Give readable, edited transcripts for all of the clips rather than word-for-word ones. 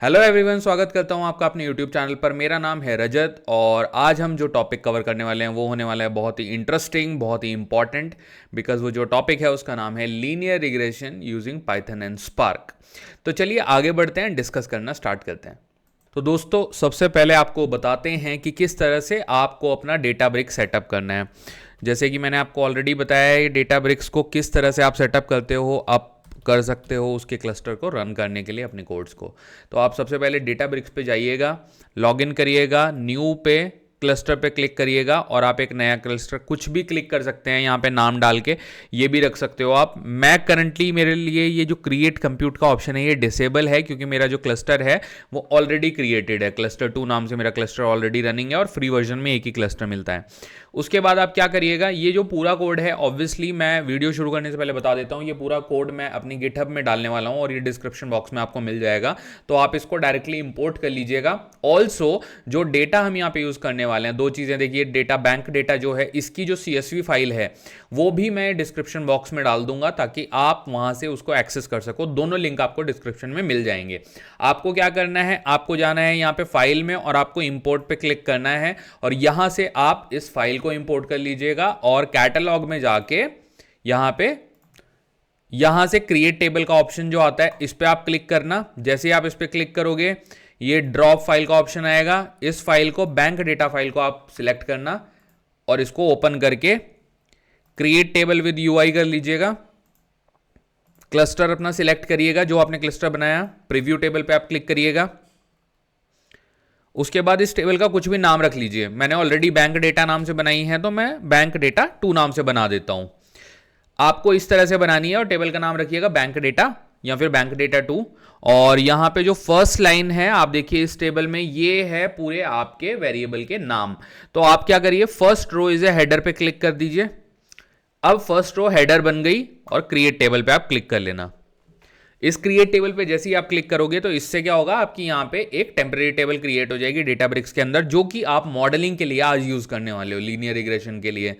Hello everyone, स्वागत करता हूं आपका अपने यूट्यूब चैनल पर। मेरा नाम है रजत और आज हम जो टॉपिक कवर करने वाले हैं वो होने वाला है बहुत ही इंटरेस्टिंग, बहुत ही इंपॉर्टेंट। बिकॉज वो जो टॉपिक है उसका नाम है linear regression using Python and spark. तो चलिए आगे बढ़ते हैं, डिस्कस करना स्टार्ट करते हैं। तो दोस्तों, सबसे पहले आपको बताते हैं कि किस तरह से आपको अपना डेटाब्रिक्स सेटअप करना है। जैसे कि मैंने आपको ऑलरेडी बताया है, डेटाब्रिक्स को किस तरह से आप सेटअप करते हो, आप कर सकते हो उसके क्लस्टर को रन करने के लिए अपने कोड्स को। तो आप सबसे पहले डेटाब्रिक्स पे जाइएगा, लॉगिन करिएगा, न्यू पे क्लस्टर पे क्लिक करिएगा और आप एक नया क्लस्टर कुछ भी क्लिक कर सकते हैं यहाँ पे नाम डाल के, ये भी रख सकते हो आप। मैं करंटली, मेरे लिए ये जो क्रिएट कंप्यूट का ऑप्शन है ये डिसेबल है, क्योंकि मेरा जो क्लस्टर है वो ऑलरेडी क्रिएटेड है। क्लस्टर 2 नाम से मेरा क्लस्टर ऑलरेडी रनिंग है और फ्री वर्जन में एक ही क्लस्टर मिलता है। उसके बाद आप क्या करिएगा, ये जो पूरा कोड है, ऑब्वियसली मैं वीडियो शुरू करने से पहले बता देता हूँ, ये पूरा कोड मैं अपनी गिटहब में डालने वाला हूँ और ये डिस्क्रिप्शन बॉक्स में आपको मिल जाएगा। तो आप इसको डायरेक्टली इंपोर्ट कर लीजिएगा। ऑल्सो जो डेटा हम यहाँ पे यूज़ करने वाले हैं, दो चीज़ें देखिए, डेटा बैंक डेटा जो है, इसकी जो CSV फाइल है वो भी मैं डिस्क्रिप्शन बॉक्स में डाल दूंगा ताकि आप वहाँ से उसको एक्सेस कर सको। दोनों लिंक आपको डिस्क्रिप्शन में मिल जाएंगे। आपको क्या करना है, आपको जाना है यहाँ पे फाइल में और आपको इंपोर्ट पे क्लिक करना है और यहाँ से आप इस फाइल को इंपोर्ट कर लीजिएगा और कैटलॉग में जाके यहां से क्रिएट टेबल का ऑप्शन जो आता है इस पे आप क्लिक करना। जैसे ही आप इस पे क्लिक करोगे, ये ड्रॉप फाइल का ऑप्शन आएगा। इस फाइल को, बैंक डेटा फाइल को आप सिलेक्ट करना और इसको ओपन करके क्रिएट टेबल विद UI कर लीजिएगा। क्लस्टर अपना सिलेक्ट करिएगा जो आपने क्लस्टर बनाया, प्रीव्यू टेबल पे आप क्लिक करिएगा। उसके बाद इस टेबल का कुछ भी नाम रख लीजिए। मैंने ऑलरेडी बैंक डेटा नाम से बनाई है तो मैं बैंक डेटा 2 नाम से बना देता हूं। आपको इस तरह से बनानी है और टेबल का नाम रखिएगा बैंक डेटा या फिर बैंक डेटा 2। और यहां पे जो फर्स्ट लाइन है आप देखिए इस टेबल में, ये है पूरे आपके वेरिएबल के नाम। तो आप क्या करिए, first row is a header पे क्लिक कर दीजिए। अब फर्स्ट रो हेडर बन गई और क्रिएट टेबल पे आप क्लिक कर लेना। इस क्रिएट टेबल पे जैसे ही आप क्लिक करोगे तो इससे क्या होगा, आपकी यहाँ पे एक टेम्परेरी टेबल क्रिएट हो जाएगी डेटाब्रिक्स के अंदर, जो कि आप मॉडलिंग के लिए आज यूज करने वाले हो, लीनियर रिग्रेशन के लिए।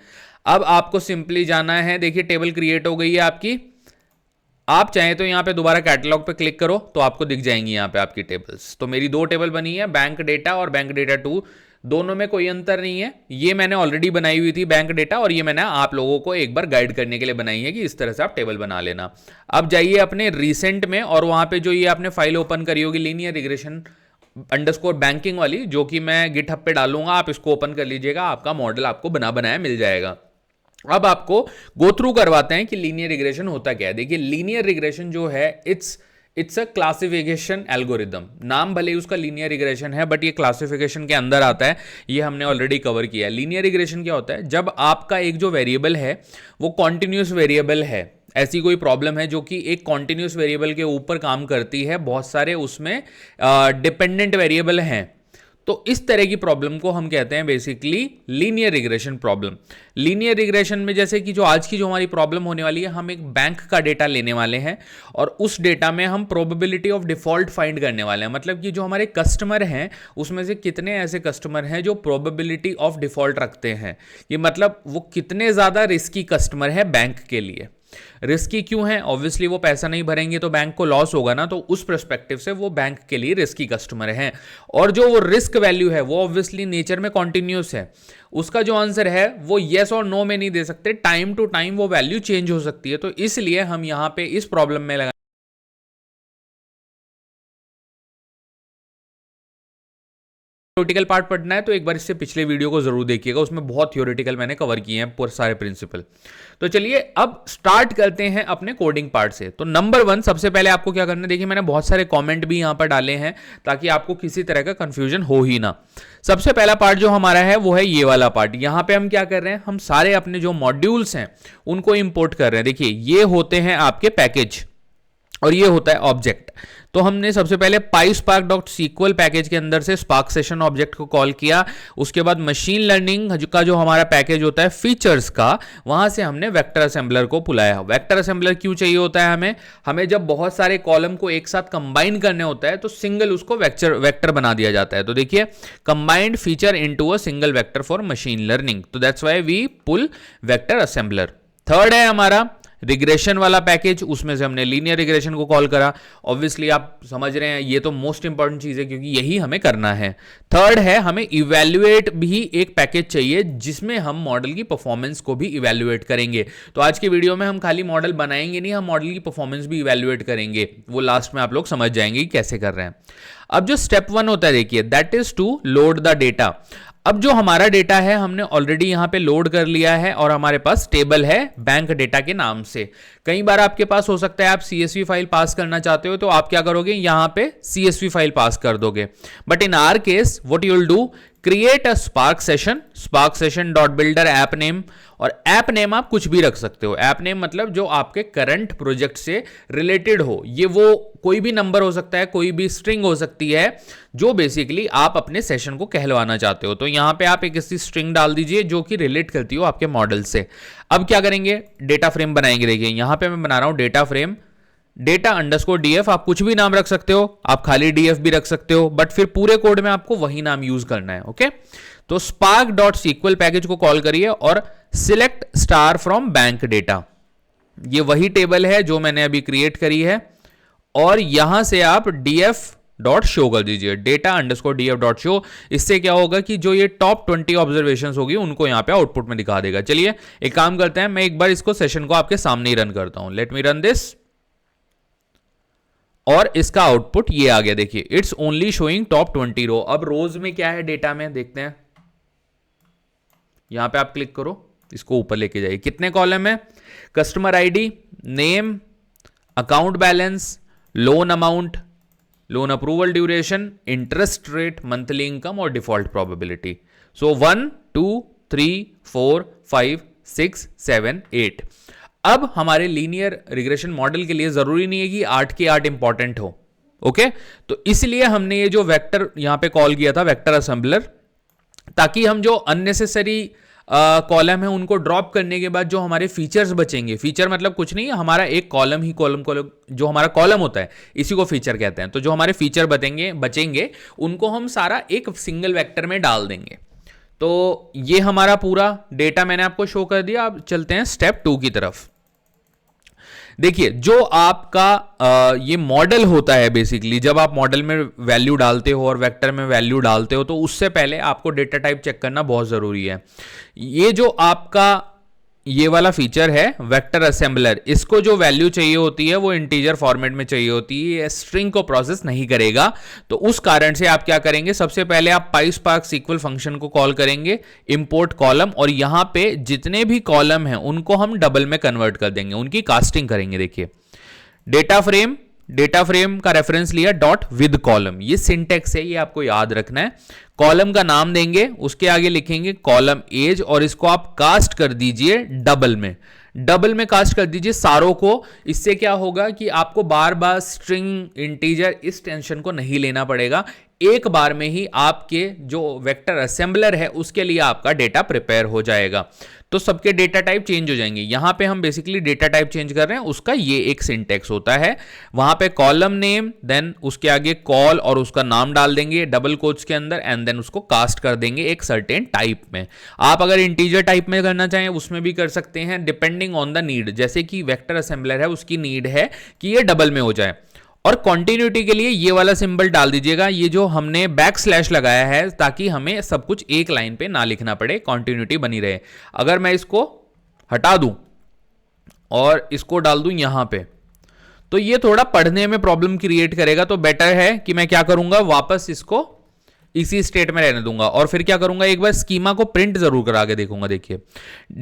अब आपको सिंपली जाना है, देखिए टेबल क्रिएट हो गई है आपकी। आप चाहें तो यहाँ पे दोबारा कैटलॉग पे क्लिक करो तो आपको दिख जाएंगी यहाँ पे आपकी टेबल्स। तो मेरी 2 टेबल बनी है, बैंक डेटा और बैंक डेटा 2। दोनों में कोई अंतर नहीं है। ये मैंने ऑलरेडी बनाई हुई थी बैंक डेटा, और ये मैंने आप लोगों को एक बार गाइड करने के लिए बनाई है कि इस तरह से आप टेबल बना लेना। अब जाइए अपने रिसेंट में और वहां पे जो ये आपने फाइल ओपन करी होगी लीनियर रिग्रेशन अंडरस्कोर बैंकिंग वाली, जो कि मैं गिटहब पे डालूंगा, आप इसको ओपन कर लीजिएगा। आपका मॉडल आपको बना बनाया मिल जाएगा। अब आपको गो थ्रू करवाते हैं कि लीनियर रिग्रेशन होता क्या है। देखिए, लीनियर रिग्रेशन जो है इट्स अ क्लासिफिकेशन एल्गोरिदम। नाम भले ही उसका लीनियर रिग्रेशन है, बट ये क्लासिफिकेशन के अंदर आता है। ये हमने ऑलरेडी कवर किया है। लीनियर रिग्रेशन क्या होता है, जब आपका एक जो वेरिएबल है वो कॉन्टिन्यूस वेरिएबल है, ऐसी कोई प्रॉब्लम है जो कि एक कॉन्टिन्यूस वेरिएबल के ऊपर काम करती है, बहुत सारे उसमें डिपेंडेंट वेरिएबल हैं, तो इस तरह की प्रॉब्लम को हम कहते हैं basically linear regression problem. Linear regression में जैसे कि जो आज की जो हमारी प्रॉब्लम होने वाली है, हम एक बैंक का डेटा लेने वाले हैं और उस डेटा में हम प्रोबेबिलिटी ऑफ डिफॉल्ट फाइंड करने वाले हैं। मतलब कि जो हमारे कस्टमर हैं उसमें से कितने ऐसे कस्टमर हैं जो प्रोबेबिलिटी ऑफ डिफॉल्ट रखते हैं, ये मतलब वो कितने ज़्यादा रिस्की कस्टमर है बैंक के लिए। रिस्की क्यों है, ऑब्वियसली वो पैसा नहीं भरेंगे तो बैंक को लॉस होगा ना, तो उस पर्सपेक्टिव से वो बैंक के लिए रिस्की कस्टमर हैं। और जो वो रिस्क वैल्यू है वो ऑब्वियसली नेचर में कॉन्टिन्यूस है। उसका जो आंसर है वो येस और नो में नहीं दे सकते, टाइम टू टाइम वो वैल्यू चेंज हो सकती है। तो इसलिए हम यहां पे इस प्रॉब्लम में थ्योरेटिकल पार्ट पढ़ना है तो एक बार इससे पिछले वीडियो को जरूर देखिएगा, उसमें बहुत थ्योरेटिकल मैंने कवर किए हैं पूरे सारे प्रिंसिपल। तो चलिए अब स्टार्ट करते हैं अपने कोडिंग पार्ट से। तो नंबर 1, सबसे पहले आपको क्या करना है, देखिए मैंने बहुत सारे कमेंट भी यहां पर डाले हैं ताकि आपको किसी तरह का कंफ्यूजन हो ही ना। सबसे पहला पार्ट जो हमारा है वो है ये वाला पार्ट। यहां पे हम क्या कर रहे हैं, हम सारे अपने जो मॉड्यूल्स हैं उनको इंपोर्ट कर रहे हैं। देखिए ये होते हैं आपके पैकेज और ये होता है ऑब्जेक्ट। तो हमने सबसे पहले PySpark.sql पैकेज के अंदर से स्पार्क सेशन ऑब्जेक्ट को कॉल किया। उसके बाद मशीन लर्निंग का जो हमारा पैकेज होता है फीचर्स का, वहां से हमने वेक्टर असेंबलर को बुलाया। वेक्टर असेंबलर क्यों चाहिए होता है हमें जब बहुत सारे कॉलम को एक साथ कंबाइन करने होता है तो सिंगल उसको वेक्टर बना दिया जाता है। तो देखिए, combined feature into a single vector for machine learning, तो that's why we pull vector assembler. Third है हमारा रिग्रेशन वाला पैकेज, उसमें से हमने लीनियर रिग्रेशन को कॉल करा। ऑब्वियसली आप समझ रहे हैं ये तो मोस्ट इंपॉर्टेंट चीज है क्योंकि यही हमें करना है। थर्ड है हमें इवैल्यूएट भी एक पैकेज चाहिए जिसमें हम मॉडल की परफॉर्मेंस को भी इवैल्यूएट करेंगे। तो आज की वीडियो में हम खाली मॉडल बनाएंगे नहीं, हम मॉडल की परफॉर्मेंस भी इवैल्यूएट करेंगे। वो लास्ट में आप लोग समझ जाएंगे कि कैसे कर रहे हैं। अब जो स्टेप 1 होता है देखिए, that is to load the data. अब जो हमारा डेटा है हमने ऑलरेडी यहां पे लोड कर लिया है और हमारे पास टेबल है बैंक डेटा के नाम से। कई बार आपके पास हो सकता है आप CSV फाइल पास करना चाहते हो तो आप क्या करोगे, यहां पे CSV फाइल पास कर दोगे। But in our case what you will do, create a spark session dot builder app name. और ऐप नेम आप कुछ भी रख सकते हो। ऐप नेम मतलब जो आपके करंट प्रोजेक्ट से रिलेटेड हो। ये वो कोई भी नंबर हो सकता है, कोई भी स्ट्रिंग हो सकती है जो बेसिकली आप अपने सेशन को कहलवाना चाहते हो। तो यहां पे आप एक ऐसी स्ट्रिंग डाल दीजिए जो कि रिलेट करती हो आपके मॉडल से। अब क्या करेंगे, डेटा फ्रेम बनाएंगे। देखिए यहां पे मैं बना रहा हूं data frame, data underscore DF. आप कुछ भी नाम रख सकते हो, आप खाली डीएफ भी रख सकते हो, बट फिर पूरे कोड में आपको वही नाम यूज करना है। ओके, तो स्पार्क डॉट सीक्वल पैकेज को कॉल करिए और select star from bank data. ये वही टेबल है जो मैंने अभी क्रिएट करी है और यहां से आप df डॉट शो कर दीजिए, data underscore df dot show. इससे क्या होगा कि जो ये टॉप 20 ऑब्जर्वेशंस होगी उनको यहां पे आउटपुट में दिखा देगा। चलिए एक काम करते हैं, मैं एक बार इसको सेशन को आपके सामने ही रन करता हूं। लेट मी रन दिस और इसका आउटपुट ये आ गया। देखिए इट्स ओनली शोइंग टॉप 20 रो। अब रोज में क्या है डेटा में देखते हैं। यहां पे आप क्लिक करो, इसको ऊपर लेके जाइए। कितने कॉलम है, customer ID, name, account balance, loan amount, loan approval duration, interest rate, monthly income और डिफॉल्ट प्रोबेबिलिटी। सो 1 2 3 4 5 6 7 8। अब हमारे लीनियर रिग्रेशन मॉडल के लिए जरूरी नहीं है कि 8 के 8 इंपॉर्टेंट हो। ओके, तो इसलिए हमने ये जो वेक्टर यहां पे कॉल किया था, वेक्टर असेंबलर, ताकि हम जो अननेसेसरी कॉलम है उनको ड्रॉप करने के बाद जो हमारे फीचर्स बचेंगे, फीचर मतलब कुछ नहीं है, हमारा एक कॉलम ही कॉलम जो हमारा कॉलम होता है इसी को फीचर कहते हैं। तो जो हमारे फीचर बचेंगे उनको हम सारा एक सिंगल वेक्टर में डाल देंगे। तो ये हमारा पूरा डेटा मैंने आपको शो कर दिया। अब चलते हैं स्टेप 2 की तरफ। देखिए जो आपका ये मॉडल होता है, बेसिकली जब आप मॉडल में वैल्यू डालते हो और वेक्टर में वैल्यू डालते हो तो उससे पहले आपको डेटा टाइप चेक करना बहुत जरूरी है। ये जो आपका ये वाला फीचर है वेक्टर असेंबलर, इसको जो वैल्यू चाहिए होती है वो इंटीजर फॉर्मेट में चाहिए होती है, स्ट्रिंग को प्रोसेस नहीं करेगा। तो उस कारण से आप क्या करेंगे, सबसे पहले आप पाइस्पार्क सीक्वल फंक्शन को कॉल करेंगे, इंपोर्ट कॉलम, और यहां पे जितने भी कॉलम हैं उनको हम डबल में कन्वर्ट कर देंगे, उनकी कास्टिंग करेंगे। देखिए डेटा फ्रेम का रेफरेंस लिया डॉट विद कॉलम, ये सिंटेक्स है, ये आपको याद रखना है। कॉलम का नाम देंगे, उसके आगे लिखेंगे कॉलम एज और इसको आप कास्ट कर दीजिए डबल में कास्ट कर दीजिए सारों को। इससे क्या होगा कि आपको बार बार स्ट्रिंग इंटीजर इस टेंशन को नहीं लेना पड़ेगा। एक बार में ही आपके जो वेक्टर असेंबलर है उसके लिए आपका डेटा प्रिपेयर हो जाएगा। तो सबके डेटा टाइप चेंज हो जाएंगे। यहां पे हम बेसिकली डेटा टाइप चेंज कर रहे हैं, उसका ये एक सिंटेक्स होता है। वहां पे कॉलम नेम, देन उसके आगे कॉल और उसका नाम डाल देंगे डबल कोट्स के अंदर, एंड देन उसको कास्ट कर देंगे एक सर्टेन टाइप में। आप अगर इंटीजर टाइप में करना चाहें उसमें भी कर सकते हैं, डिपेंडिंग ऑन द नीड। जैसे कि वेक्टर असेंबलर है उसकी नीड है कि ये डबल में हो जाए। और कॉन्टिन्यूटी के लिए ये वाला सिंबल डाल दीजिएगा, ये जो हमने बैकस्लैश लगाया है, ताकि हमें सब कुछ एक लाइन पे ना लिखना पड़े, कॉन्टिन्यूटी बनी रहे। अगर मैं इसको हटा दूं और इसको डाल दूं यहां पे, तो ये थोड़ा पढ़ने में प्रॉब्लम क्रिएट करेगा। तो बेटर है कि मैं क्या करूंगा, वापस इसको इसी स्टेट में रहने दूंगा और फिर क्या करूंगा, एक बार स्कीमा को प्रिंट जरूर करा के देखूंगा। देखिए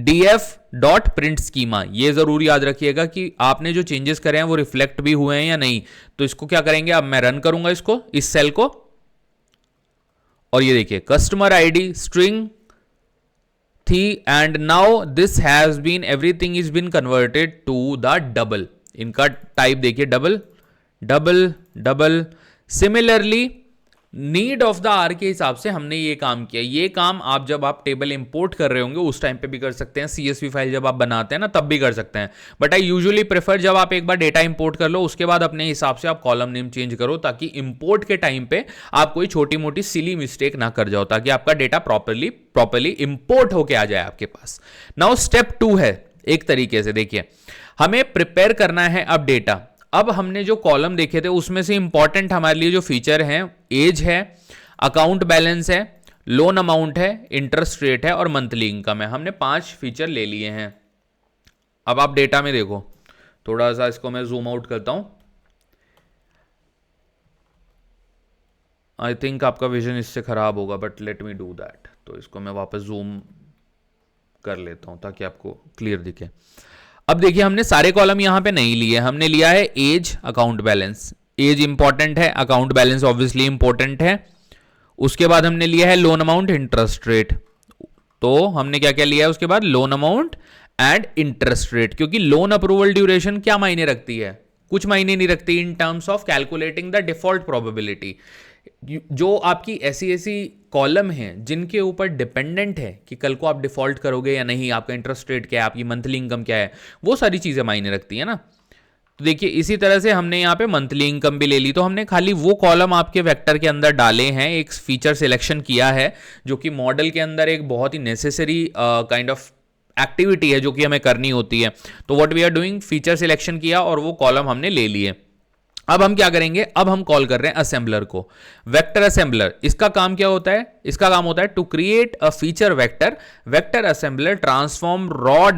df डॉट प्रिंट स्कीमा, ये जरूर याद रखिएगा कि आपने जो चेंजेस करे हैं वो रिफ्लेक्ट भी हुए हैं या नहीं। तो इसको क्या करेंगे, अब मैं रन करूंगा इसको, इस सेल को, और ये देखिए कस्टमर आईडी स्ट्रिंग थी, and now this has been, everything is been converted to the double. इनका टाइप देखिए double. Similarly need of the R के हिसाब से हमने ये काम किया। ये काम आप जब आप टेबल इंपोर्ट कर रहे होंगे उस टाइम पे भी कर सकते हैं, CSV फाइल जब आप बनाते हैं ना तब भी कर सकते हैं। बट आई यूजुअली प्रेफर जब आप एक बार डेटा इंपोर्ट कर लो उसके बाद अपने हिसाब से आप कॉलम नेम चेंज करो, ताकि इंपोर्ट के टाइम पे आप कोई छोटी मोटी सिली मिस्टेक ना कर जाओ, ताकि आपका डेटा प्रॉपरली इंपोर्ट होके आ जाए आपके पास। नाउ स्टेप 2 है एक तरीके से। देखिए हमें प्रिपेयर करना है अब डेटा। अब हमने जो कॉलम देखे थे उसमें से इंपॉर्टेंट हमारे लिए जो फीचर हैं, एज है, अकाउंट बैलेंस है, लोन अमाउंट है, इंटरेस्ट रेट है और मंथली इनकम है। हमने 5 फीचर ले लिए हैं। अब आप डेटा में देखो, थोड़ा सा इसको मैं जूम आउट करता हूं। आई थिंक आपका विजन इससे खराब होगा, but let me do that. तो इसको मैं वापस जूम कर लेता हूं ताकि आपको क्लियर दिखे। अब देखिए, हमने सारे कॉलम यहां पे नहीं लिए, हमने लिया है age, account balance. Age important है, अकाउंट बैलेंस ऑब्वियसली इंपॉर्टेंट है। उसके बाद हमने लिया है लोन अमाउंट, इंटरेस्ट रेट। तो हमने क्या क्या लिया है उसके बाद, loan amount and interest rate, क्योंकि लोन अप्रूवल ड्यूरेशन क्या मायने रखती है, कुछ मायने नहीं रखती in terms of calculating the default probability. जो आपकी ऐसी ऐसी कॉलम हैं जिनके ऊपर डिपेंडेंट है कि कल को आप डिफॉल्ट करोगे या नहीं, आपका इंटरेस्ट रेट क्या है, आपकी मंथली इनकम क्या है, वो सारी चीजें मायने रखती है ना। तो देखिए, इसी तरह से हमने यहाँ पे मंथली इनकम भी ले ली। तो हमने खाली वो कॉलम आपके वेक्टर के अंदर डाले हैं, एक फीचर सिलेक्शन किया है जो कि मॉडल के अंदर एक बहुत ही नेसेसरी काइंड ऑफ एक्टिविटी है जो कि हमें करनी होती है। तो what we are doing, feature selection किया और वो कॉलम हमने ले लिए। अब हम क्या करेंगे, अब हम कॉल कर रहे हैं असेंबलर को, वेक्टर असेंबलर। इसका काम क्या होता है, इसका काम होता है to create a feature vector. Vector assembler transform raw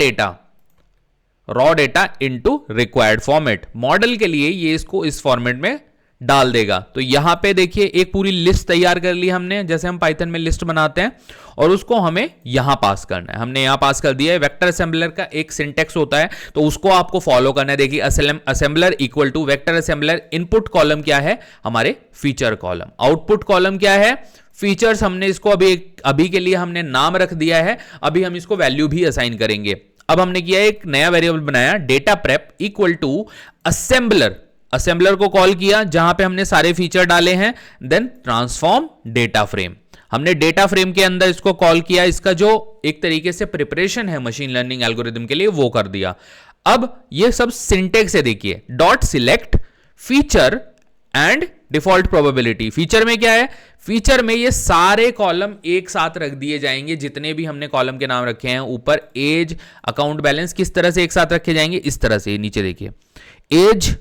data into required format. Model के लिए ये इसको इस फॉर्मेट में डाल देगा। तो यहां पे देखिए, एक पूरी लिस्ट तैयार कर ली हमने, जैसे हम पाइथन में लिस्ट बनाते हैं, और उसको हमें यहां पास करना है। हमने यहां पास कर दिया है। वेक्टर असेंबलर का एक सिंटेक्स होता है, तो उसको आपको फॉलो करना है। देखिए, assembler equal to vector assembler, input column क्या है, हमारे फीचर कॉलम, आउटपुट कॉलम क्या है, फीचर्स। हमने इसको अभी के लिए हमने नाम रख दिया है, अभी हम इसको वैल्यू भी असाइन करेंगे। अब हमने किया एक नया वेरिएबल बनाया, data prep equal to assembler. Assembler को कॉल किया जहां पे हमने सारे फीचर डाले हैं, देन ट्रांसफॉर्म डेटा फ्रेम। हमने डेटा फ्रेम के अंदर इसको कॉल किया, इसका जो एक तरीके से प्रिपरेशन है मशीन लर्निंग एल्गोरिथम के लिए वो कर दिया। अब ये सब सिंटेक्स है, देखिए, dot select feature and default probability. Feature में क्या है, फीचर में ये सारे कॉलम एक साथ रख दिए जाएंगे, जितने भी हमने कॉलम के नाम रखे हैं ऊपर। एज, अकाउंट बैलेंस किस तरह से एक साथ रखे जाएंगे, इस तरह से। नीचे देखिए, एज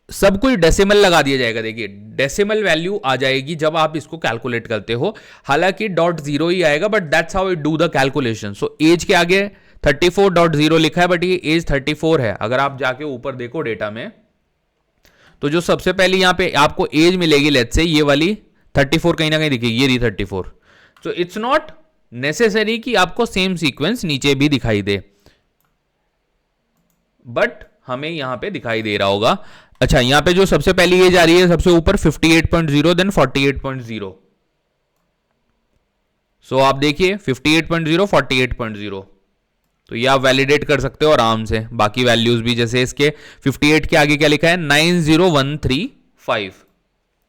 सब कुछ डेसिमल लगा दिया जाएगा। देखिए, डेसिमल वैल्यू आ जाएगी जब आप इसको कैलकुलेट करते हो, हालांकि .0 ही आएगा, but that's how it do the calculation. So age के आगे 34.0 लिखा है, बट ये एज 34 है। अगर आप जाके ऊपर देखो डेटा में, तो जो सबसे पहले यहां पे आपको एज मिलेगी, लेट्स से ये वाली 34 कहीं ना कहीं दिखेगी, ये रही 34। सो इट्स नॉट नेसेसरी कि आपको सेम सीक्वेंस नीचे भी दिखाई दे, बट हमें यहां पे दिखाई दे रहा होगा। अच्छा, यहां पे जो सबसे पहली एज आ रही है सबसे ऊपर 58.0, देन 48.0। सो आप देखिए 58.0, 48.0, तो ये आप वैलिडेट कर सकते हो आराम से। बाकी वैल्यूज भी, जैसे इसके 58 के आगे क्या लिखा है, 90135,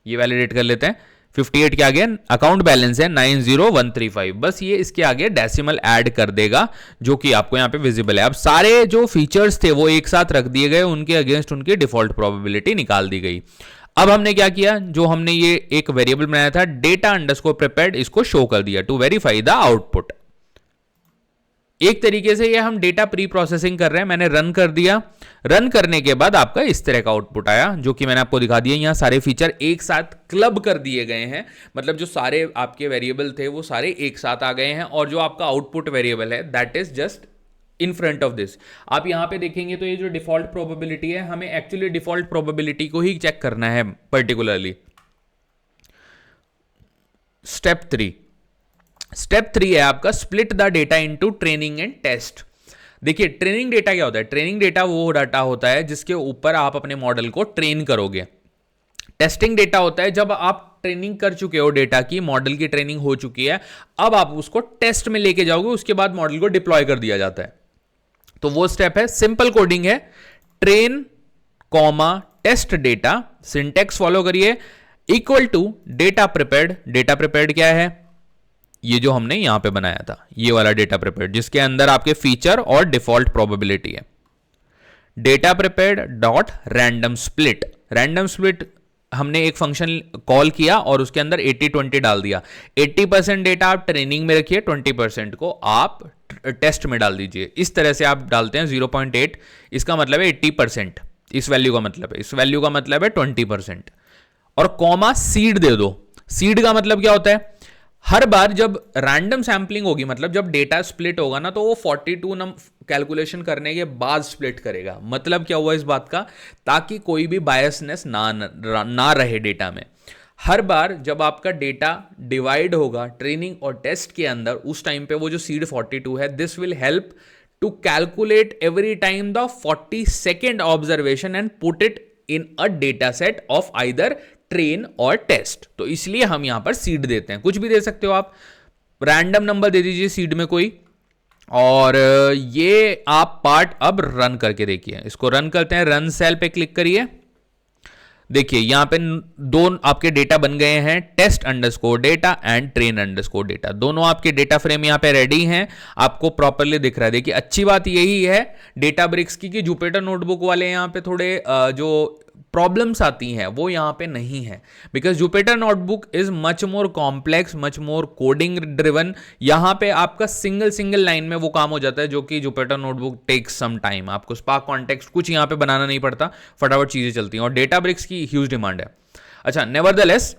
ये वैलिडेट कर लेते हैं। 58 के आगे अकाउंट बैलेंस है 90135, बस ये इसके आगे डेसिमल ऐड कर देगा, जो कि आपको यहां पे विजिबल है। अब सारे जो फीचर्स थे वो एक साथ रख दिए गए, उनके अगेंस्ट उनकी डिफॉल्ट प्रोबेबिलिटी निकाल दी गई। अब हमने क्या किया, जो हमने ये एक वेरिएबल बनाया था डेटा अंडरस्कोर प्रिपेयर्ड, इसको शो कर दिया टू वेरीफाई द आउटपुट। एक तरीके से ये हम डेटा प्री प्रोसेसिंग कर रहे हैं। मैंने रन कर दिया, रन करने के बाद आपका इस तरह का आउटपुट आया, जो कि मैंने आपको दिखा दिया। यहां सारे फीचर एक साथ क्लब कर दिए गए हैं, मतलब जो सारे आपके वेरिएबल थे वो सारे एक साथ आ गए हैं, और जो आपका आउटपुट वेरिएबल है that is just in front of this. आप यहां पे देखेंगे तो ये जो डिफॉल्ट प्रोबेबिलिटी है, हमें एक्चुअली डिफॉल्ट प्रोबेबिलिटी को ही चेक करना है पर्टिकुलरली। स्टेप 3 है आपका split the data into training and test. देखिए, ट्रेनिंग डेटा क्या होता है, ट्रेनिंग डेटा वो डाटा होता है जिसके ऊपर आप अपने मॉडल को ट्रेन करोगे। टेस्टिंग डेटा होता है जब आप ट्रेनिंग कर चुके हो डेटा की, मॉडल की ट्रेनिंग हो चुकी है, अब आप उसको टेस्ट में लेके जाओगे, उसके बाद मॉडल को डिप्लॉय कर दिया जाता है। तो वो स्टेप है, सिंपल कोडिंग है, train comma test data, syntax follow करिए, equal to data prepared. Data prepared क्या है, ये जो हमने यहां पे बनाया था, ये वाला डेटा प्रिपेयर्ड, जिसके अंदर आपके फीचर और डिफॉल्ट प्रोबेबिलिटी है। Data prepared dot random split. Random split हमने एक फंक्शन कॉल किया और उसके अंदर 80-20 डाल दिया। 80% डेटा आप ट्रेनिंग में रखिए, 20% को आप टेस्ट में डाल दीजिए। इस तरह से आप डालते हैं 0.8, इसका मतलब है 80%, इस वैल्यू का मतलब है, इस वैल्यू का मतलब है 20%। और कॉमा सीड दे दो। सीड का मतलब क्या होता है, हर बार जब रैंडम सैंपलिंग होगी, मतलब जब डेटा स्प्लिट होगा ना, तो वो 42 कैलकुलेशन करने के बाद स्प्लिट करेगा। मतलब क्या हुआ इस बात का, ताकि कोई भी बायसनेस ना रहे डेटा में। हर बार जब आपका डेटा डिवाइड होगा ट्रेनिंग और टेस्ट के अंदर, उस टाइम पे वो जो सीड 42 है, this will help to calculate every time the 42nd observation and put it in a data set of either train और टेस्ट। तो इसलिए हम यहां पर सीड देते हैं। कुछ भी दे सकते हो आप, रैंडम नंबर दे दीजिए सीड में कोई, और ये आप पार्ट अब रन करके देखिए। इसको रन करते हैं, रन सेल पे क्लिक करिए। देखिए यहां पे दो आपके डेटा बन गए हैं, test underscore data and train underscore data. दोनों आपके डेटा फ्रेम यहां पे रेडी हैं, आपको प्रॉपरली दिख रहा है। देखिए अच्छी बात यही है डेटाब्रिक्स की कि जुपिटर नोटबुक वाले यहां पे थोड़े जो प्रॉब्लम्स आती हैं वो यहां पे नहीं है, because Jupyter notebook is much more complex, much more coding driven. यहां पे आपका सिंगल लाइन में वो काम हो जाता है, जो कि Jupyter notebook takes some time. आपको स्पार्क कॉन्टेक्स्ट कुछ यहां पे बनाना नहीं पड़ता, फटाफट चीजें चलती हैं, और डेटाब्रिक्स की ह्यूज डिमांड है। अच्छा, नेवरदलेस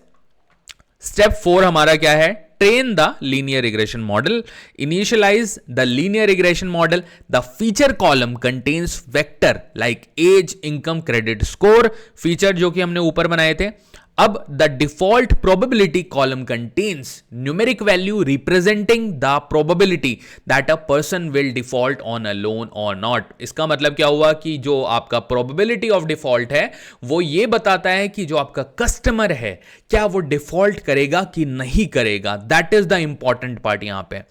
स्टेप 4 हमारा क्या है, train the linear regression model, initialize the linear regression model. The feature column contains vector like age, income, credit score, feature जो कि हमने ऊपर बनाए थे। अब the default probability column contains numeric value representing the probability that a person will default on a loan or not. इसका मतलब क्या हुआ कि जो आपका probability of default है वो ये बताता है कि जो आपका कस्टमर है क्या वो डिफॉल्ट करेगा कि नहीं करेगा। That is the important part यहां पे।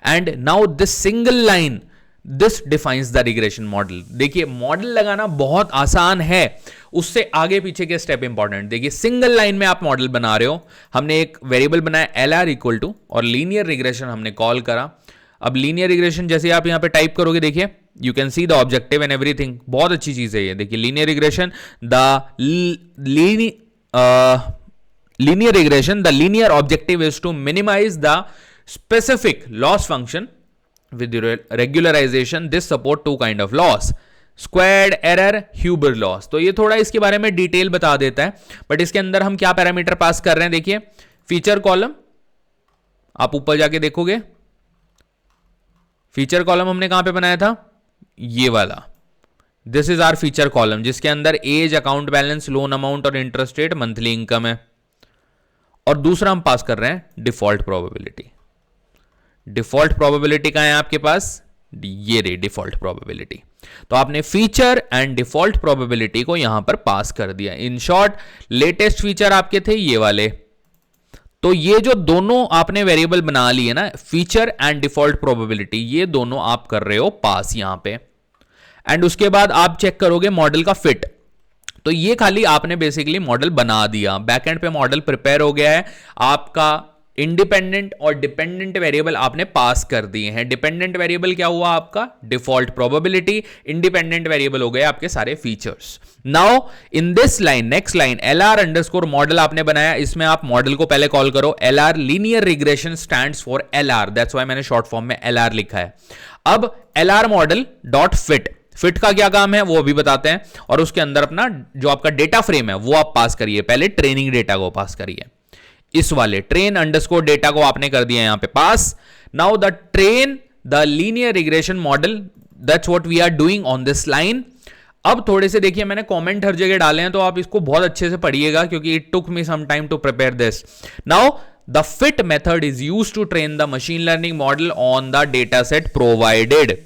And now this single line this defines the regression model. देखिए मॉडल लगाना बहुत आसान है, उससे आगे पीछे के स्टेप इंपॉर्टेंट। देखिए सिंगल लाइन में आप मॉडल बना रहे हो, हमने एक वेरिएबल बनाया LR इक्वल टू, और लीनियर रिग्रेशन हमने कॉल करा। अब लीनियर रिग्रेशन जैसे आप यहां पे टाइप करोगे, देखिए you can see the objective and everything. बहुत अच्छी चीज है ये। देखिए linear regression, linear regression, the linear objective is to minimize the specific loss function with the regularization. This support two kind of loss, squared error, Huber loss. तो ये थोड़ा इसके बारे में डिटेल बता देता है, बट इसके अंदर हम क्या पैरामीटर पास कर रहे हैं। देखिए फीचर कॉलम, आप ऊपर जाके देखोगे फीचर कॉलम हमने कहां पे बनाया था, ये वाला। This is our feature column, जिसके अंदर age, account balance, loan amount और इंटरेस्ट रेट, मंथली इनकम है। और दूसरा हम पास कर रहे हैं डिफॉल्ट प्रोबेबिलिटी। डिफॉल्ट प्रोबेबिलिटी का है आपके पास, ये रही डिफॉल्ट प्रोबेबिलिटी। तो आपने फीचर एंड डिफॉल्ट प्रोबेबिलिटी को यहां पर पास कर दिया। इन शॉर्ट लेटेस्ट फीचर आपके थे ये वाले। तो ये जो दोनों आपने वेरिएबल बना लिए ना, फीचर एंड डिफॉल्ट प्रोबेबिलिटी, ये दोनों आप कर रहे हो पास यहां पे। एंड उसके बाद आप चेक करोगे मॉडल का फिट। तो ये खाली आपने बेसिकली मॉडल बना दिया, बैकएंड पे मॉडल प्रिपेयर हो गया है। आपका इंडिपेंडेंट और डिपेंडेंट वेरिएबल आपने पास कर दिए हैं। डिपेंडेंट वेरिएबल क्या हुआ आपका, डिफॉल्ट प्रोबेबिलिटी। इंडिपेंडेंट वेरिएबल हो गए आपके सारे features. Now in this line, next line, LR underscore model आपने बनाया। इसमें आप मॉडल को पहले कॉल करो। LR linear regression stands for LR, that's why मैंने शॉर्ट फॉर्म में LR लिखा है। अब LR model dot fit, fit का क्या काम है वो भी बताते हैं। और उसके अंदर अपना जो आपका डेटा फ्रेम है वो आप पास करिए। पहले ट्रेनिंग डेटा को पास करिए, इस वाले ट्रेन अंडरस्कोर डेटा को आपने कर दिया यहां पे pass. Now the train the linear regression model, that's what we are doing on this line. अब थोड़े से देखिए मैंने कमेंट हर जगह डाले हैं, तो आप इसको बहुत अच्छे से पढ़िएगा क्योंकि it took me some time to prepare this. Now the fit method is used to train the machine learning model on the data set provided,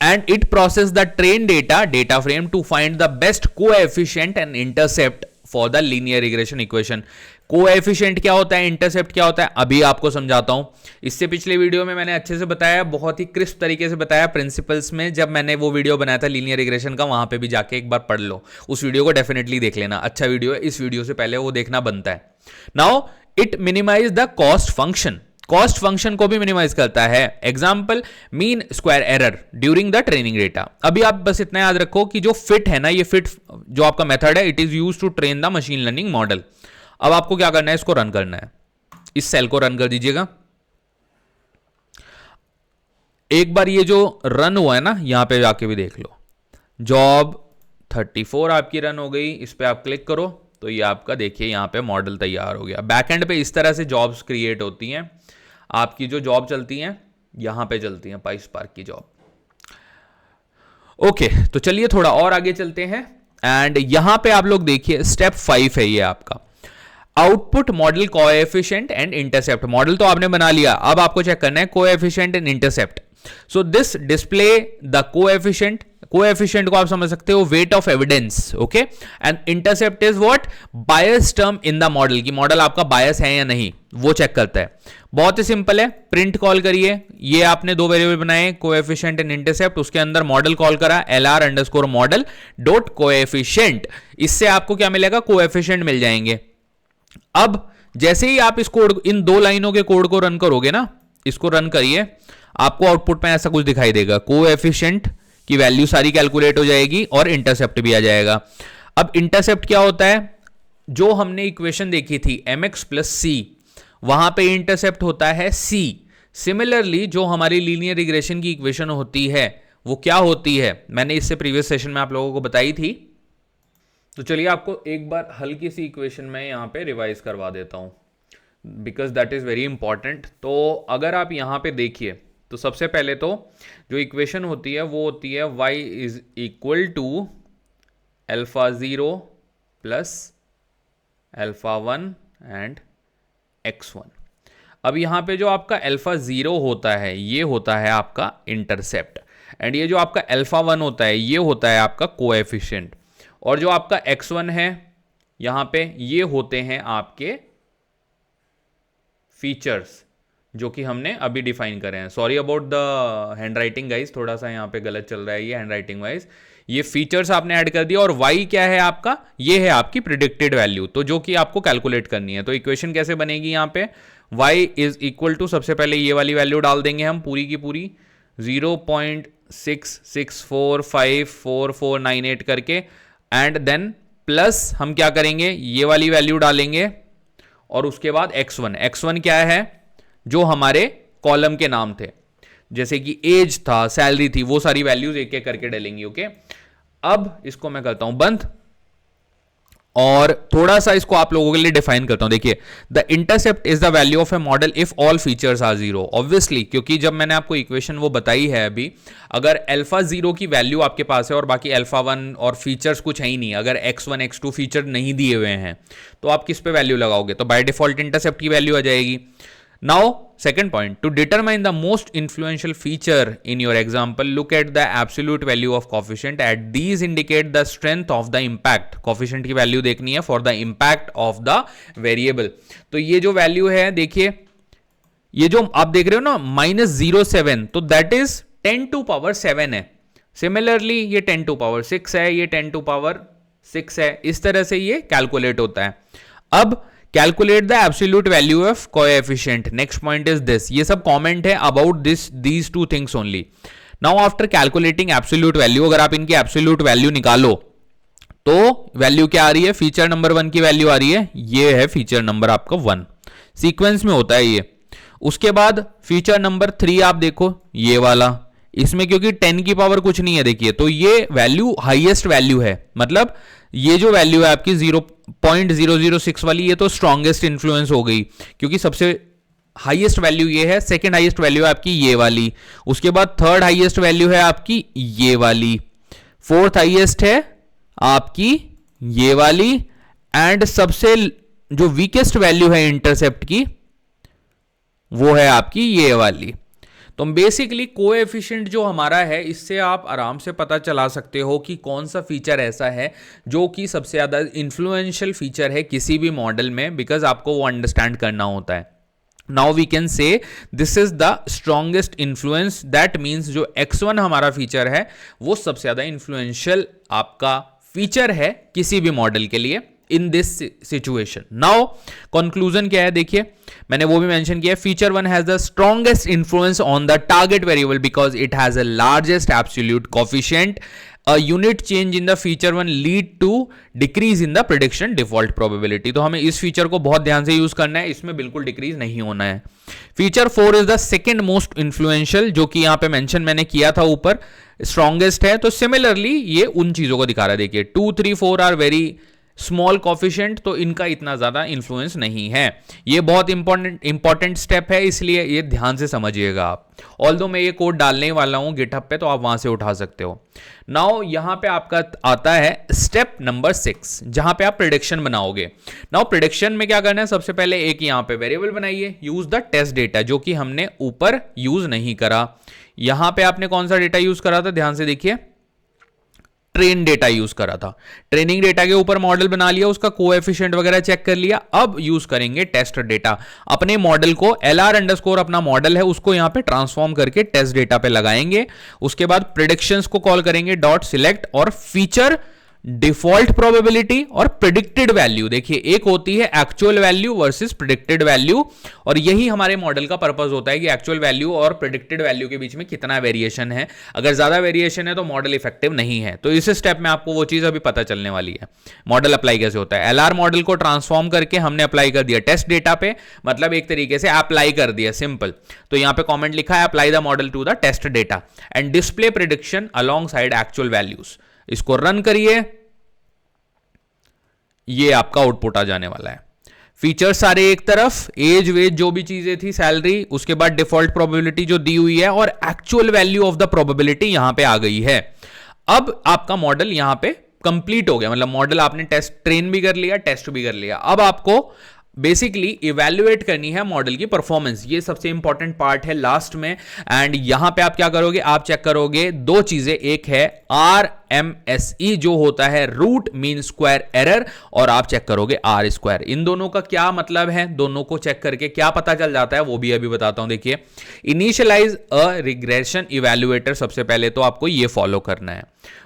and it process the trained data frame to find the best coefficient and intercept for the linear regression equation. Coefficient क्या होता है, intercept क्या होता है, अभी आपको समझाता हूं। इससे पिछले वीडियो में मैंने अच्छे से बताया, बहुत ही क्रिस्प तरीके से बताया प्रिंसिपल्स में। जब मैंने वो वीडियो बनाया था लीनियर रिग्रेशन का, वहां पे भी जाके एक बार पढ़ लो, उस वीडियो को डेफिनेटली देख लेना, अच्छा वीडियो है। इस वीडियो से पहले वो देखना बनता है। Now it minimise the cost function. Cost function को भी मिनिमाइज करता है। Example mean square error during the training data. अभी आप बस इतना याद रखो कि जो फिट है ना, ये फिट जो आपका मेथड है, it is use to train the machine learning model. अब आपको क्या करना है, इसको रन करना है। इस सेल को रन कर दीजिएगा। एक बार ये जो रन हुआ है ना, यहां पे जाके भी देख लो, जॉब 34 आपकी रन हो गई। इस पे आप क्लिक करो तो ये आपका देखिए यहां पे मॉडल तैयार हो गया। बैकएंड पे इस तरह से जॉब्स क्रिएट होती हैं। आपकी जो जॉब चलती हैं यहां पे चलती हैं, पाइस्पार्क की जॉब। ओके, तो चलिए थोड़ा और आगे चलते हैं। एंड यहां पे आप लोग देखिए स्टेप 5 है ये आपका, output model coefficient and intercept. Model तो आपने बना लिया, अब आपको चेक करना है coefficient and intercept. So this display the coefficient. Coefficient को आप समझ सकते हो wait of evidence, okay. And intercept is what, bias term in the model, की मॉडल आपका बायस है या नहीं वो चेक करता है। बहुत ही सिंपल है, प्रिंट कॉल करिए। ये आपने दो वेरिएबल बनाए, कोएफिशिएंट एंड इंटरसेप्ट, उसके अंदर मॉडल कॉल करा LR_model डॉट कोएफिशिएंट। इससे आपको क्या मिलेगा, कोएफिशिएंट मिल जाएंगे। अब जैसे ही आप इस कोड, इन दो लाइनों के कोड को रन करोगे ना, इसको रन करिए, आपको आउटपुट में ऐसा कुछ दिखाई देगा। कोएफिशिएंट की वैल्यू सारी कैलकुलेट हो जाएगी और इंटरसेप्ट भी आ जाएगा। अब इंटरसेप्ट क्या होता है, जो हमने इक्वेशन देखी थी mx + c, वहां पे इंटरसेप्ट होता है c। सिमिलरली जो हमारी लीनियर रिग्रेशन की इक्वेशन होती है वो क्या होती है, मैंने इससे प्रीवियस सेशन में आप लोगों को बताई थी। तो चलिए आपको एक बार हल्की सी इक्वेशन में यहां पे रिवाइज करवा देता हूं, because that is very important. तो अगर आप यहां पे देखिए तो सबसे पहले तो जो इक्वेशन होती है वो होती है y = α0 + α1 एंड x1। अब यहां पे जो आपका α0 होता है ये होता है आपका इंटरसेप्ट, एंड ये जो आपका α1 होता है ये होता है आपका कोएफिशिएंट, और जो आपका x1 है यहां पे ये होते हैं आपके फीचर्स जो कि हमने अभी डिफाइन करे हैं। Sorry about the hand writing guys, थोड़ा सा यहाँ पे गलत चल रहा है ये हैंड राइटिंग वाइज। ये फीचर्स आपने ऐड कर दिया, और y क्या है आपका, ये है आपकी प्रिडिक्टेड वैल्यू, तो जो कि आपको कैलकुलेट करनी है। तो इक्वेशन कैसे बनेगी यहाँ पे, y = सबसे पहले ये वाली वैल्यू डाल देंगे हम पूरी की पूरी 0.66454498 करके, एंड देन प्लस हम क्या करेंगे, ये वाली वैल्यू डालेंगे, और उसके बाद x1 क्या है, जो हमारे कॉलम के नाम थे, जैसे कि एज था, सैलरी थी, वो सारी वैल्यूज एक एक करके डालेंगी, ओके। अब इसको मैं करता हूं बंद, और थोड़ा सा इसको आप लोगों के लिए डिफाइन करता हूं। देखिए, the intercept is the value of a model if all features are 0। Obviously, क्योंकि जब मैंने आपको इक्वेशन वो बताई है अभी, अगर α0 की वैल्यू आपके पास है और बाकी α1 और फीचर्स कुछ है ही नहीं, अगर x1 x2 फीचर नहीं दिए हुए हैं, तो आप किस पे वैल्यू लगाओगे, तो बाय डिफॉल्ट इंटरसेप्ट की वैल्यू आ जाएगी। Now, second point, to determine the most influential feature in your example, look at the absolute value of coefficient, at these indicate the strength of the impact। coefficient की value देखनी है for the impact of the variable। तो ये जो value है देखिए, ये जो आप देख रहे हो ना -0.7, तो that is 10⁻7 है। सिमिलरली ये 10⁻6 है, ये 10⁻6 है, इस तरह से ये कैलकुलेट होता है। अब calculate the absolute value of coefficient. Next point is this, ये सब कमेंट है about these two things only. Now after calculating absolute value, अगर आप इनकी एब्सोल्यूट वैल्यू निकालो तो वैल्यू क्या आ रही है, फीचर नंबर 1 की वैल्यू आ रही है, ये है फीचर नंबर आपका 1, सीक्वेंस में होता है ये। उसके बाद फीचर नंबर 3 आप देखो, ये वाला, इसमें क्योंकि 10 की पावर कुछ नहीं है देखिए, तो ये वैल्यू हाईएस्ट वैल्यू है, मतलब ये जो वैल्यू है आपकी 0.006 वाली, ये तो स्ट्रॉन्गेस्ट इन्फ्लुएंस हो गई, क्योंकि सबसे हाईएस्ट वैल्यू ये है। सेकंड हाईएस्ट वैल्यू है आपकी ये वाली, उसके बाद थर्ड हाईएस्ट वैल्यू है आपकी ये वाली, फोर्थ हाईएस्ट है आपकी ये वाली, एंड सबसे जो वीकेस्ट वैल्यू है इंटरसेप्ट की वो है आपकी ये वाली। तो बेसिकली कोएफिशिएंट जो हमारा है, इससे आप आराम से पता चला सकते हो कि कौन सा फीचर ऐसा है जो कि सबसे ज़्यादा इन्फ्लुएंशियल फीचर है किसी भी मॉडल में, बिकॉज आपको वो अंडरस्टैंड करना होता है। Now we can say this is the strongest influence, that means जो x1 हमारा फीचर है वो सबसे ज़्यादा इन्फ्लुएंशियल आपका फीचर है किसी भी मॉडल के लिए। In this situation. Now conclusion क्या है, देखिए मैंने वो भी मेंशन किया, feature 1 has the strongest influence on the target variable because it has a largest absolute coefficient. A unit change in the feature 1 lead to decrease in the prediction default probability। तो हमें इस feature को बहुत ध्यान से use करना है, इसमें बिल्कुल डिक्रीज नहीं होना है। Feature 4 is the second most influential, जो कि यहां पे मेंशन मैंने किया था ऊपर, स्ट्रॉन्गेस्ट है। तो सिमिलरली ये उन चीजों को दिखा रहा है, देखिए 2, 3, 4 आर वेरी स्मॉल कॉफिशिएंट, तो इनका इतना ज्यादा इन्फ्लुएंस नहीं है। ये बहुत इंपॉर्टेंट स्टेप है, इसलिए ये ध्यान से समझिएगा आप। ऑल्दो मैं ये कोड डालने वाला हूं गिटहब पे, तो आप वहां से उठा सकते हो। नाउ यहां पे आपका आता है स्टेप नंबर 6, जहां पे आप प्रेडिक्शन बनाओगे। नाउ प्रेडिक्शन में क्या करना है, सबसे पहले एक यहां पे वेरिएबल बनाइए, यूज द टेस्ट डेटा, जो कि हमने ऊपर यूज नहीं करा। यहां पे आपने कौन सा डेटा यूज करा था, ध्यान से देखिए, ट्रेन डेटा यूज करा था। ट्रेनिंग डेटा के ऊपर मॉडल बना लिया, उसका कोएफिशिएंट वगैरह चेक कर लिया। अब यूज करेंगे टेस्ट डेटा। अपने मॉडल को LR_ अपना मॉडल है, उसको यहां पे ट्रांसफॉर्म करके टेस्ट डेटा पे लगाएंगे। उसके बाद प्रेडिक्शंस को कॉल करेंगे .select और फीचर डिफॉल्ट प्रोबेबिलिटी और प्रिडिक्टेड वैल्यू। देखिए एक होती है actual value versus predicted value, और यही हमारे मॉडल का पर्पस होता है कि एक्चुअल वैल्यू और प्रिडिक्टेड वैल्यू के बीच में कितना वेरिएशन है। अगर ज्यादा वेरिएशन है तो मॉडल इफेक्टिव नहीं है। तो इस स्टेप में आपको वो चीज अभी पता चलने वाली है, मॉडल अप्लाई कैसे होता है। LR मॉडल को ट्रांसफॉर्म करके हमने अप्लाई कर दिया टेस्ट डेटा पे, मतलब एक तरीके से अप्लाई कर दिया, सिंपल। तो यहां पे कॉमेंट लिखा है apply the model to the test data and display prediction alongside actual values. इसको रन करिए, ये आपका आउटपुट आ जाने वाला है। फीचर सारे एक तरफ, एज वेज जो भी चीजें थी, सैलरी, उसके बाद डिफॉल्ट प्रोबेबिलिटी जो दी हुई है और actual value of the probability यहां पे आ गई है। अब आपका मॉडल यहां पे कंप्लीट हो गया, मतलब मॉडल आपने टेस्ट ट्रेन भी कर लिया, टेस्ट भी कर लिया। अब आपको बेसिकली इवैल्यूएट करनी है मॉडल की परफॉर्मेंस, ये सबसे इंपॉर्टेंट पार्ट है लास्ट में। एंड यहां पे आप क्या करोगे, आप चेक करोगे दो चीजें, एक है RMSE जो होता है रूट मीन स्क्वायर एरर, और आप चेक करोगे R²। इन दोनों का क्या मतलब है, दोनों को चेक करके क्या पता चल जाता है वो भी अभी बताता हूं। देखिए इनिशियलाइज अ रिग्रेशन इवैल्यूएटर, सबसे पहले तो आपको ये फॉलो करना है।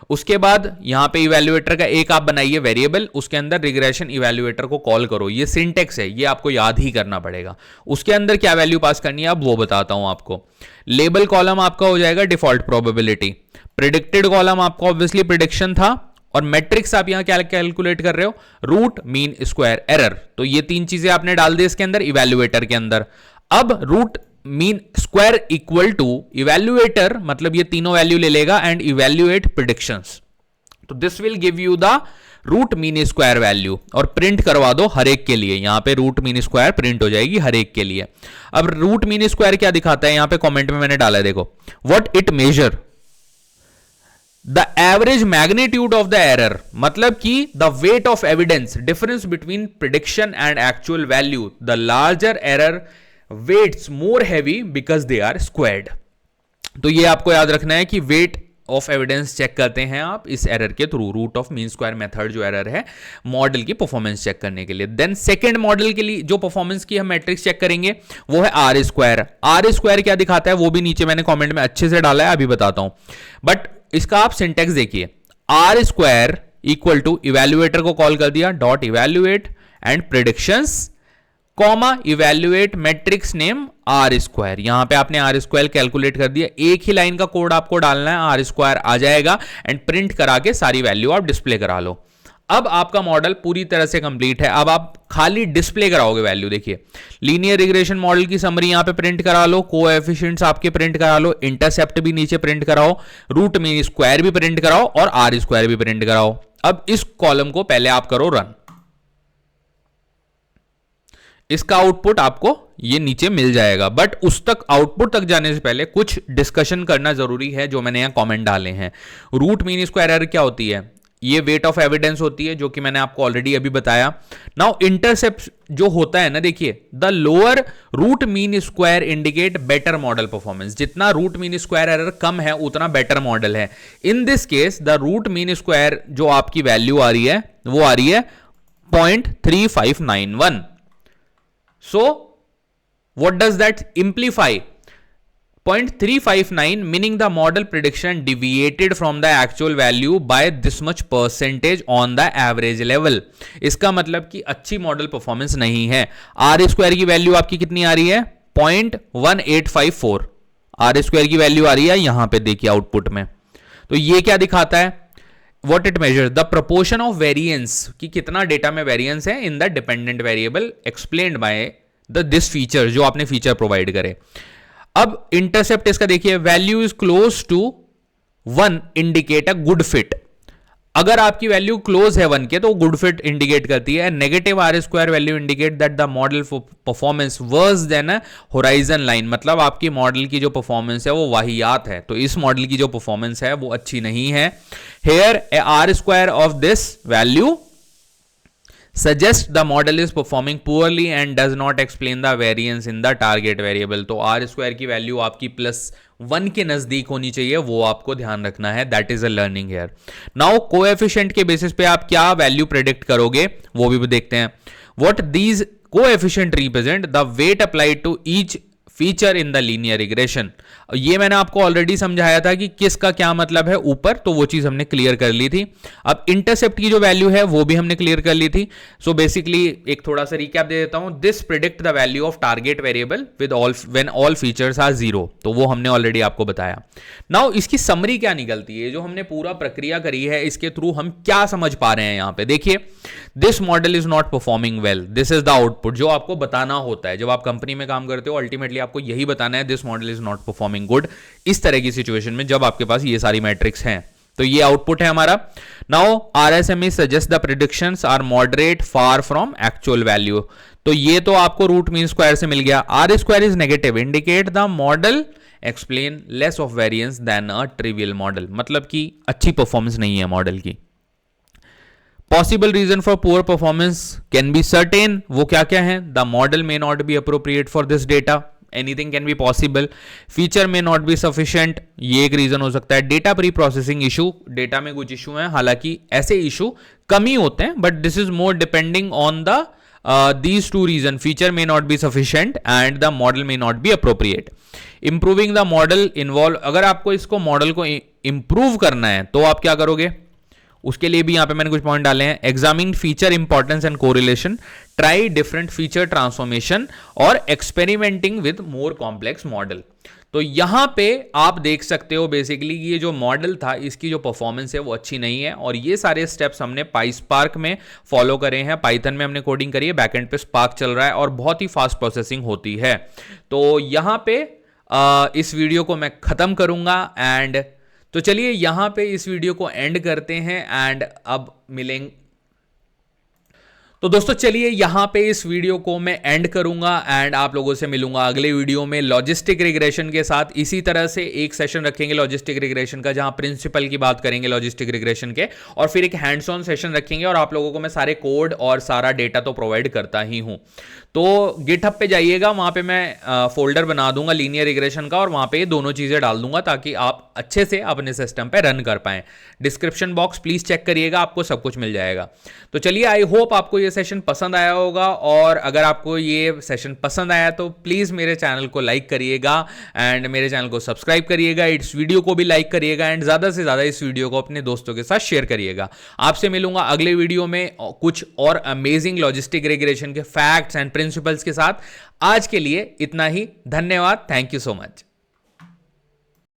उसके बाद यहां पे इवैल्यूएटर का एक आप बनाइए वेरिएबल, उसके अंदर रिग्रेशन इवैल्यूएटर को कॉल करो। ये सिंटेक्स है, ये आपको याद ही करना पड़ेगा। उसके अंदर क्या वैल्यू पास करनी है अब वो बताता हूं आपको। लेबल कॉलम आपका हो जाएगा डिफॉल्ट प्रोबेबिलिटी, प्रिडिक्टेड कॉलम आपका ऑब्वियसली प्रिडिक्शन था, और मैट्रिक्स आप यहां क्या कैलकुलेट कर रहे हो, रूट मीन स्क्वायर एरर। तो ये तीन चीजें आपने डाल दी इसके अंदर इवैल्यूएटर के अंदर। अब root mean square equal to evaluator, मतलब ये तीनों वैल्यू ले लेगा एंड इवैल्यूएट प्रेडिक्शंस। तो this will give you the root mean square value, और प्रिंट करवा दो हर एक के लिए। यहां पे रूट मीन स्क्वायर प्रिंट हो जाएगी हर एक के लिए। अब रूट मीन स्क्वायर क्या दिखाता है, यहां पे कमेंट में मैंने डाला है, देखो what it measure the average magnitude of the error, मतलब कि the weight of evidence difference between prediction and actual value, the larger error weights more heavy because they are squared. तो ये आपको याद रखना है कि वेट ऑफ एविडेंस चेक करते हैं आप इस एरर के थ्रू, root of mean square method जो एरर है मॉडल की परफॉर्मेंस चेक करने के लिए। देन सेकंड मॉडल के लिए जो परफॉर्मेंस की हम मैट्रिक्स चेक करेंगे वो है R²। R² क्या दिखाता है वो भी नीचे मैंने कमेंट में अच्छे से डाला है, अभी बताता हूं। बट इसका आप सिंटेक्स देखिए, R² इक्वल टू इवैल्यूएटर को कॉल कर दिया, dot evaluate and predictions comma evaluate matrix name R²। यहां पे आपने R² कैलकुलेट कर दिया, एक ही लाइन का कोड आपको डालना है, R² आ जाएगा एंड प्रिंट करा के सारी वैल्यू आप डिस्प्ले करा लो। अब आपका मॉडल पूरी तरह से कंप्लीट है। अब आप खाली डिस्प्ले कराओगे वैल्यू। देखिए लीनियर रिग्रेशन मॉडल की समरी यहां पे प्रिंट करा लो, कोएफिशिएंट्स आपके प्रिंट करा लो, इंटरसेप्ट भी नीचे प्रिंट कराओ, रूट मीन स्क्वायर भी प्रिंट कराओ और R² भी प्रिंट कराओ। अब इस कॉलम को पहले आप करो रन, इसका आउटपुट आपको ये नीचे मिल जाएगा। बट उस तक आउटपुट तक जाने से पहले कुछ डिस्कशन करना जरूरी है, जो मैंने यहां कमेंट डाले हैं। रूट मीन स्क्वायर एरर क्या होती है, ये वेट ऑफ एविडेंस होती है, जो कि मैंने आपको ऑलरेडी अभी बताया। नाउ इंटरसेप्ट जो होता है ना, देखिए the lower root mean square indicate better model performance. जितना रूट मीन स्क्वायर एरर कम है उतना बेटर मॉडल है। In this case the root mean square जो आपकी वैल्यू आ रही है वो आ रही है 0.3591। So what does that imply? 0.359 meaning the model prediction deviated from the actual value by this much percentage on the average level. इसका मतलब कि अच्छी मॉडल परफॉर्मेंस नहीं है। आर स्क्वायर की वैल्यू आपकी कितनी आ रही है? 0.1854 आर स्क्वायर की वैल्यू आ रही है यहां पे, देखिए आउटपुट में। तो ये क्या दिखाता है? What it measures the proportion of variance, कि कितना डेटा में वेरिएंस है in the dependent variable explained by this feature, जो आपने फीचर प्रोवाइड करे। अब इंटरसेप्ट इसका देखिए, value is close to 1 indicate a good fit. अगर आपकी वैल्यू क्लोज है 1 के तो गुड फिट इंडिकेट करती है। Negative R square value indicate that the model performance worse than a horizon line, मतलब आपकी मॉडल की जो परफॉर्मेंस है वो वाहियात है, तो इस मॉडल की जो परफॉर्मेंस है वो अच्छी नहीं है। Here a R square of this value suggest the model is performing poorly and does not explain the variance in the target variable। तो आर स्क्वायर की वैल्यू आपकी +1 के नजदीक होनी चाहिए, वो आपको ध्यान रखना है। That is a learning here. Now coefficient के बेसिस पे आप क्या वैल्यू प्रेडिक्ट करोगे वो भी देखते हैं। What these coefficient represent the weight applied to each feature in the linear regression. ये मैंने आपको ऑलरेडी समझाया था कि किसका क्या मतलब है ऊपर, तो वो चीज हमने क्लियर कर ली थी। अब इंटरसेप्ट की जो वैल्यू है वो भी हमने क्लियर कर ली थी। सो बेसिकली एक थोड़ा सा रिकैप दे देता हूं। This predict the value of target variable with all when all features are 0, तो वो हमने ऑलरेडी आपको बताया। नाउ इसकी समरी क्या निकलती है, जो हमने पूरा प्रक्रिया करी है इसके थ्रू हम क्या समझ पा रहे हैं यहां पे देखिए। This model is not performing well, this is the output जो आपको बताना होता है। जब आप कंपनी में काम करते हो अल्टीमेटली आपको यही बताना है, this model is not performing good, इस तरह की सिचुएशन में जब आपके पास ये सारी मैट्रिक्स हैं। तो ये आउटपुट है हमारा। Now RSME suggest the predictions are moderate far from actual value. तो ये तो आपको रूट मीन स्क्वायर से मिल गया। R square is negative indicate the model explain less of variance than a trivial model, मतलब कि अच्छी परफॉर्मेंस नहीं है मॉडल की। Possible reason for poor performance can be certain, वो क्या क्या है? The model may not be appropriate for this data, anything can be possible. Feature may not be sufficient, ये एक रीजन हो सकता है। Data preprocessing issue, data में कुछ इशू है, हालांकि ऐसे इशू कम ही होते हैं, but this is more depending on the these two reasons, feature may not be sufficient and the model may not be appropriate. Improving the model involve, अगर आपको इसको मॉडल को improve करना है तो आप क्या करोगे, उसके लिए भी यहां पे मैंने कुछ पॉइंट डाले हैं। Examine feature importance and correlation, try different feature transformation और experimenting with more complex model. तो यहां पे आप देख सकते हो बेसिकली ये जो मॉडल था इसकी जो परफॉर्मेंस है वो अच्छी नहीं है, और ये सारे स्टेप्स हमने पाइस्पार्क में फॉलो करे हैं। पाइथन में हमने कोडिंग करी है, बैकएंड पे स्पार्क चल रहा है और बहुत ही फास्ट प्रोसेसिंग होती है। तो यहां पे इस वीडियो को मैं खत्म करूंगा एंड तो चलिए यहां पे इस वीडियो को एंड करते हैं एंड अब मिलेंगे। तो दोस्तों चलिए यहां पे इस वीडियो को मैं एंड करूंगा एंड आप लोगों से मिलूंगा अगले वीडियो में लॉजिस्टिक रिग्रेशन के साथ। इसी तरह से एक सेशन रखेंगे लॉजिस्टिक रिग्रेशन का जहां प्रिंसिपल की बात करेंगे लॉजिस्टिक रिग्रेशन के, और फिर एक हैंड्स ऑन सेशन रखेंगे और आप लोगों को मैं सारे कोड और सारा डेटा तो प्रोवाइड करता ही हूं। तो गिटहब पे जाइएगा, वहां पे मैं फोल्डर बना दूंगा लीनियर रिग्रेशन का और वहां पे दोनों चीजें डाल दूंगा ताकि आप अच्छे से अपने सिस्टम पे रन कर पाएं। डिस्क्रिप्शन बॉक्स प्लीज चेक करिएगा, आपको सब कुछ मिल जाएगा। तो चलिए आई होप आपको ये सेशन पसंद आया होगा, और अगर आपको ये सेशन पसंद आया तो प्लीज मेरे चैनल को लाइक करिएगा एंड मेरे चैनल को सब्सक्राइब करिएगा, इस वीडियो को भी लाइक करिएगा एंड ज्यादा से ज्यादा इस वीडियो को अपने दोस्तों के साथ शेयर करिएगा। आपसे मिलूंगा अगले वीडियो में कुछ और अमेजिंग लॉजिस्टिक रिग्रेशन के फैक्ट्स एंड प्रिंसिपल्स के साथ। आज के लिए इतना ही, धन्यवाद, थैंक यू सो मच।